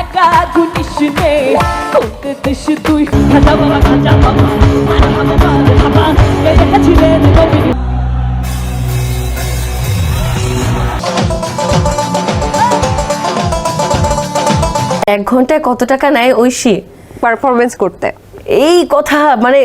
একা গুনিস নে কোনতে দেশ তুই খাজা বাবা দেখেছিলেন নবীন। এক ঘন্টায় কত টাকা নেয় ঐশী পারফরমেন্স করতে? এই কথা মানে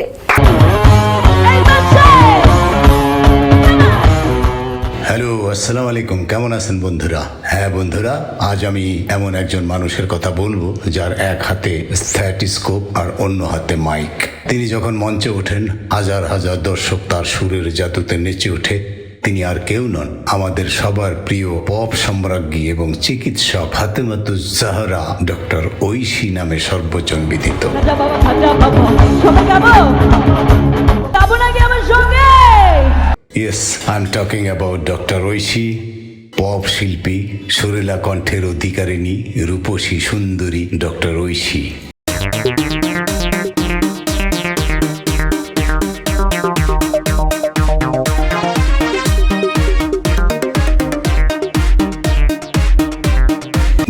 হ্যালো, আসসালামু আলাইকুম। কেমন আছেন বন্ধুরা? হ্যাঁ বন্ধুরা, আজ আমি এমন একজন মানুষের কথা বলবো যার এক হাতে স্ট্যাটিস্কোপ আর অন্য হাতে মাইক। তিনি যখন মঞ্চে ওঠেন হাজার হাজার দর্শক তার সুরের জাদুতে নেচে ওঠে। তিনি আর কেউ নন, আমাদের সবার প্রিয় পপ সম্রাজ্ঞী এবং চিকিৎসক ফাতেমাতুজ জাহরা ডক্টর ঐশী নামে সর্বজন বিদিত। Yes, I'm talking about Dr. Oishee, pop শিল্পী, সুরেলা কণ্ঠের অধিকারিণী, রূপসী সুন্দরী ডক্টর ঐশী।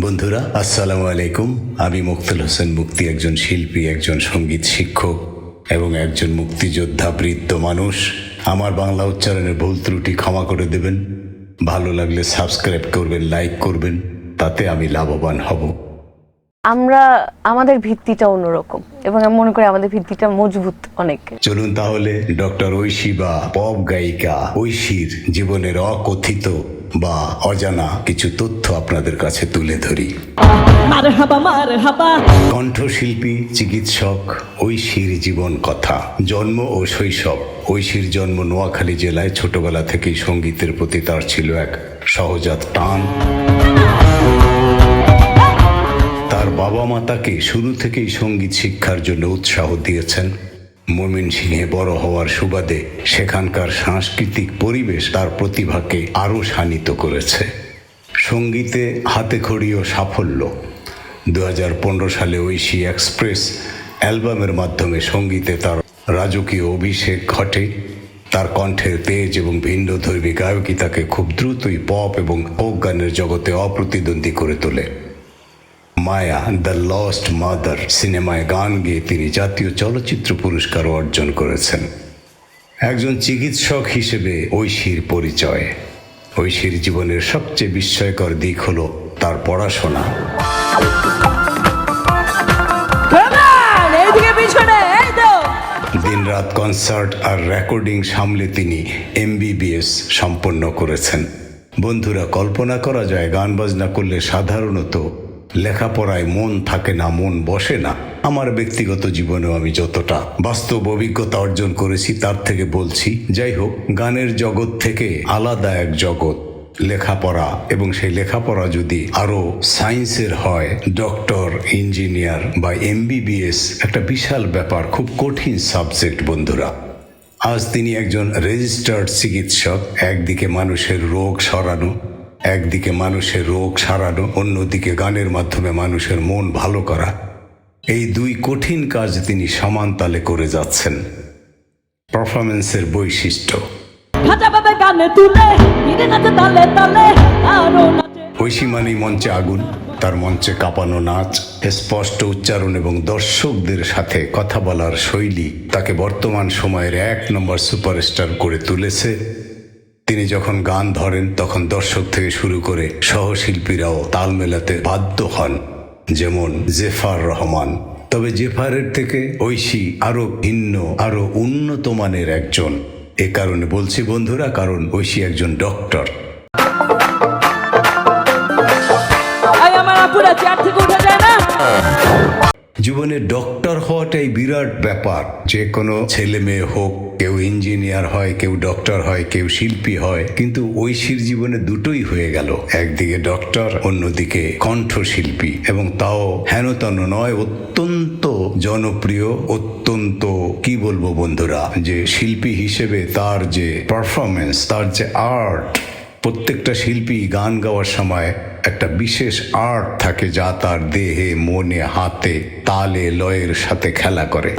বন্ধুরা আসসালামু আলাইকুম। আমি মুক্তাল হোসেন মুক্তি, একজন শিল্পী, একজন সঙ্গীত শিক্ষক এবং একজন মুক্তিযোদ্ধা বৃদ্ধ মানুষ। আমার বাংলা উচ্চারণের ভুল ত্রুটি ক্ষমা করে দেবেন। ভালো লাগলে সাবস্ক্রাইব করবেন, লাইক করবেন, তাতে আমি লাভবান হব। আমরা আমাদের ভিত্তিটা অন্যরকম এবং আমি মনে করি আমাদের ভিত্তিটা মজবুত অনেক। চলুন তাহলে ডক্টর ঐশী বা পপ গায়িকা ঐশীর জীবনের অকথিত বা অজানা কিছু তথ্য আপনাদের কাছে তুলে ধরি। কণ্ঠশিল্পী, চিকিৎসক ঐশীর জীবন কথা। জন্ম ও শৈশব। ঐশীর জন্ম নোয়াখালী জেলায়। ছোটবেলা থেকেই সঙ্গীতের প্রতি তার ছিল এক সহজাত টান। তার বাবা মা তাকে শুরু থেকেই সঙ্গীত শিক্ষার জন্য উৎসাহ দিয়েছেন। ময়মনসিংহে বড় হওয়ার সুবাদে সেখানকার সাংস্কৃতিক পরিবেশ তার প্রতিভাকে আরও শানিত করেছে। সঙ্গীতে হাতেখড়ি ও সাফল্য। 2015 সালে ঐশী এক্সপ্রেস অ্যালবামের মাধ্যমে সঙ্গীতে তার রাজকীয় অভিষেক ঘটে। তার কণ্ঠের তেজ এবং ভিন্নধর্মী গায়কী তাকে খুব দ্রুতই পপ এবং ফোক গানের জগতে অপ্রতিদ্বন্দ্বী করে তোলে। মায়া দ্য লস্ট মাদার সিনেমায় গান গেয়ে তিনি জাতীয় চলচ্চিত্র পুরস্কার অর্জন করেছেন। একজন চিকিৎসক হিসেবে ঐশীর পরিচয়। ঐশীর জীবনের সবচেয়ে বিস্ময়কর দিক হলো তার পড়াশোনা। দিনরাত কনসার্ট আর রেকর্ডিং সামলে তিনি MBBS সম্পন্ন করেছেন। বন্ধুরা, কল্পনা করা যায় গান বাজনা করলে সাধারণত লেখাপড়ায় মন থাকে না, মন বসে না। আমার ব্যক্তিগত জীবনেও আমি যতটা বাস্তব অভিজ্ঞতা অর্জন করেছি তার থেকে বলছি। যাই হোক, গানের জগৎ থেকে আলাদা এক জগৎ লেখাপড়া, এবং সেই লেখাপড়া যদি আরো সায়েন্সের হয়, ডক্টর, ইঞ্জিনিয়ার বা MBBS, একটা বিশাল ব্যাপার, খুব কঠিন সাবজেক্ট বন্ধুরা। আজ তিনি একজন রেজিস্টার্ড চিকিৎসক। একদিকে মানুষের রোগ সারানো, অন্যদিকে গানের মাধ্যমে মানুষের মন ভালো করা। এই দুই কঠিন কাজ তিনি সমান তালে করে যাচ্ছেন। পারফরমেন্সের বৈশিষ্ট্য। ঐশী মানেই মঞ্চে আগুন। তার মঞ্চে কাঁপানো নাচ, স্পষ্ট উচ্চারণ এবং দর্শকদের সাথে কথা বলার শৈলী তাকে বর্তমান সময়ের 1 নম্বর সুপারস্টার করে তুলেছে। তিনি যখন গান ধরেন তখন দর্শক থেকে শুরু করে সহশিল্পীরাও তাল মেলাতে বাধ্য হন, যেমন জেফার রহমান। তবে জেফারের থেকে ঐশী আরো ভিন্ন, আরো উন্নত মানের একজন। এ কারণে বলছি বন্ধুরা, কারণ ঐশী একজন ডক্টর। জীবনে ডক্টর হওয়াটাই বিরাট ব্যাপার। যে কোনো ছেলে মেয়ে হোক, কেউ ইঞ্জিনিয়ার হয়, কেউ ডক্টর হয়, কেউ শিল্পী হয়, কিন্তু ঐশীর জীবনে দুটোই হয়ে গেল। একদিকে ডক্টর, অন্যদিকে কণ্ঠশিল্পী, এবং তাও হেনতেন নয়, অত্যন্ত জনপ্রিয়, অত্যন্ত কি বলবো বন্ধুরা, যে শিল্পী হিসেবে তার যে পারফরমেন্স, তার যে আর্ট। প্রত্যেকটা শিল্পী গান গাওয়ার সময় একটা বিশেষ আর্ট থাকে যা তার দেহে, মনে, হাতে, তালে, লয়ের সাথে খেলা করে।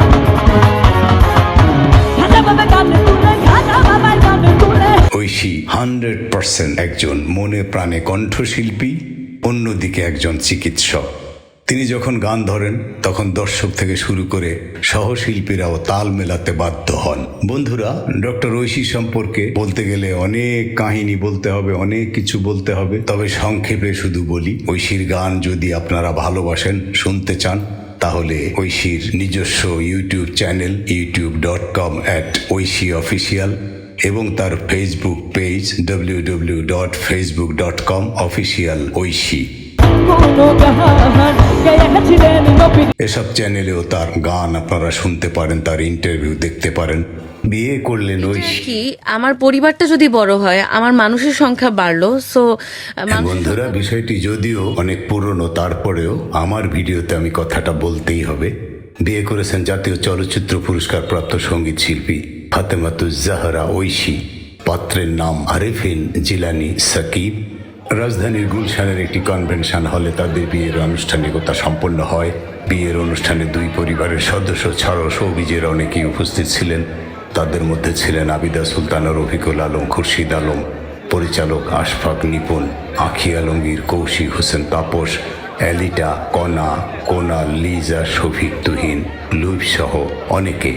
ঐশী 100% একজন মনে প্রাণে কণ্ঠশিল্পী, অন্যদিকে একজন চিকিৎসক। তিনি যখন গান ধরেন তখন দর্শক থেকে শুরু করে সহশিল্পীরাও তাল মেলাতে বাধ্য হন। বন্ধুরা, ডক্টর ঐশী সম্পর্কে বলতে গেলে অনেক কাহিনী বলতে হবে, অনেক কিছু বলতে হবে। তবে সংক্ষেপে শুধু বলি, ঐশীর গান যদি আপনারা ভালোবাসেন, শুনতে চান, তাহলে ঐশীর নিজস্ব ইউটিউব চ্যানেল youtube.com/ঐশীঅফিসিয়াল এবং তার ফেসবুক পেজ www.facebook.com/officialঐশী। কোনো গান গেয়েছিলেন নবী। এসব চ্যানেলেও তার গান আপনারা শুনতে পারেন, তার ইন্টারভিউ দেখতে পারেন। বিয়ে করলেন ঐশী। কি আমার পরিবারটা যদি বড় হয়, আমার মানুষের সংখ্যা বাড়লো, সো বন্ধুরা, বিষয়টি যদিও অনেক পুরনো, তারপরেও আমার ভিডিওতে আমি কথাটা বলতেই হবে। বিয়ে করেছেন জাতীয় চলচ্চিত্র পুরস্কার প্রাপ্ত সঙ্গীত শিল্পী ফাতেমাতুজ্জাহরা ঐশী। পাত্রের নাম আরেফিন জিলানি সাকিব। রাজধানীর গুলশানের একটি কনভেনশন হলে তাদের বিয়ের আনুষ্ঠানিকতা সম্পন্ন হয়। বিয়ের অনুষ্ঠানে দুই পরিবারের সদস্য ছাড়াও শোবিজের অনেকেই উপস্থিত ছিলেন। তাদের মধ্যে ছিলেন আবিদা সুলতানা, রফিকুল আলম, খুরশিদ আলম, পরিচালক আশফাক নিপুণ, আখি আলমগীর, কৌশিক হোসেন তাপস, অ্যালিটা, কনা, কোনা, লিজা, শফিক, তুহিন, লুইফ সহ অনেকে।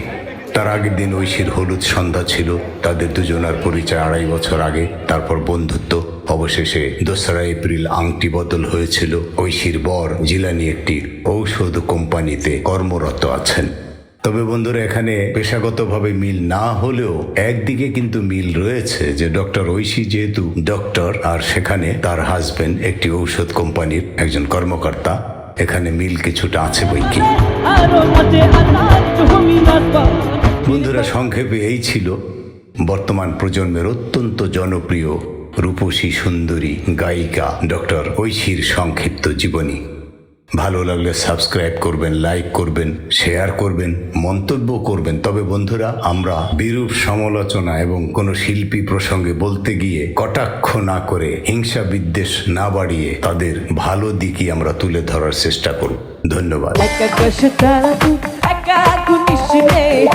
তার আগের দিন ঐশীর হলুদ সন্ধ্যা ছিল। তাদের দুজনার পরিচয় 2.5 বছর আগে, তারপর বন্ধুত্ব। অবশেষে 2রা এপ্রিল আংটি বদল হয়েছিল। ঐশীর বর জিলানি একটি ঔষধ কোম্পানিতে কর্মরত আছেন। তবে বন্ধুরা, এখানে পেশাগতভাবে মিল না হলেও একদিকে কিন্তু মিল রয়েছে, যে ডক্টর ঐশী যেহেতু ডক্টর আর সেখানে তার হাজবেন্ড একটি ঔষধ কোম্পানির একজন কর্মকর্তা, এখানে মিল কিছুটা আছে বৈকি। আরো মাঝে আনার তুমি নাচবা। বন্ধুরা, সংক্ষেপে এই ছিল বর্তমান প্রজন্মের অত্যন্ত জনপ্রিয় রূপসী সুন্দরী গায়িকা ডক্টর ঐশীর সংক্ষিপ্ত জীবনী। ভালো লাগলে সাবস্ক্রাইব করবেন, লাইক করবেন, শেয়ার করবেন, মন্তব্য করবেন। তবে বন্ধুরা, আমরা বিরূপ সমালোচনা এবং কোনো শিল্পী প্রসঙ্গে বলতে গিয়ে কটাক্ষ না করে, হিংসা বিদ্বেষ না বাড়িয়ে তাদের ভালো দিকই আমরা তুলে ধরার চেষ্টা করব। ধন্যবাদ। একা কষ্ট একা গুনিস নে।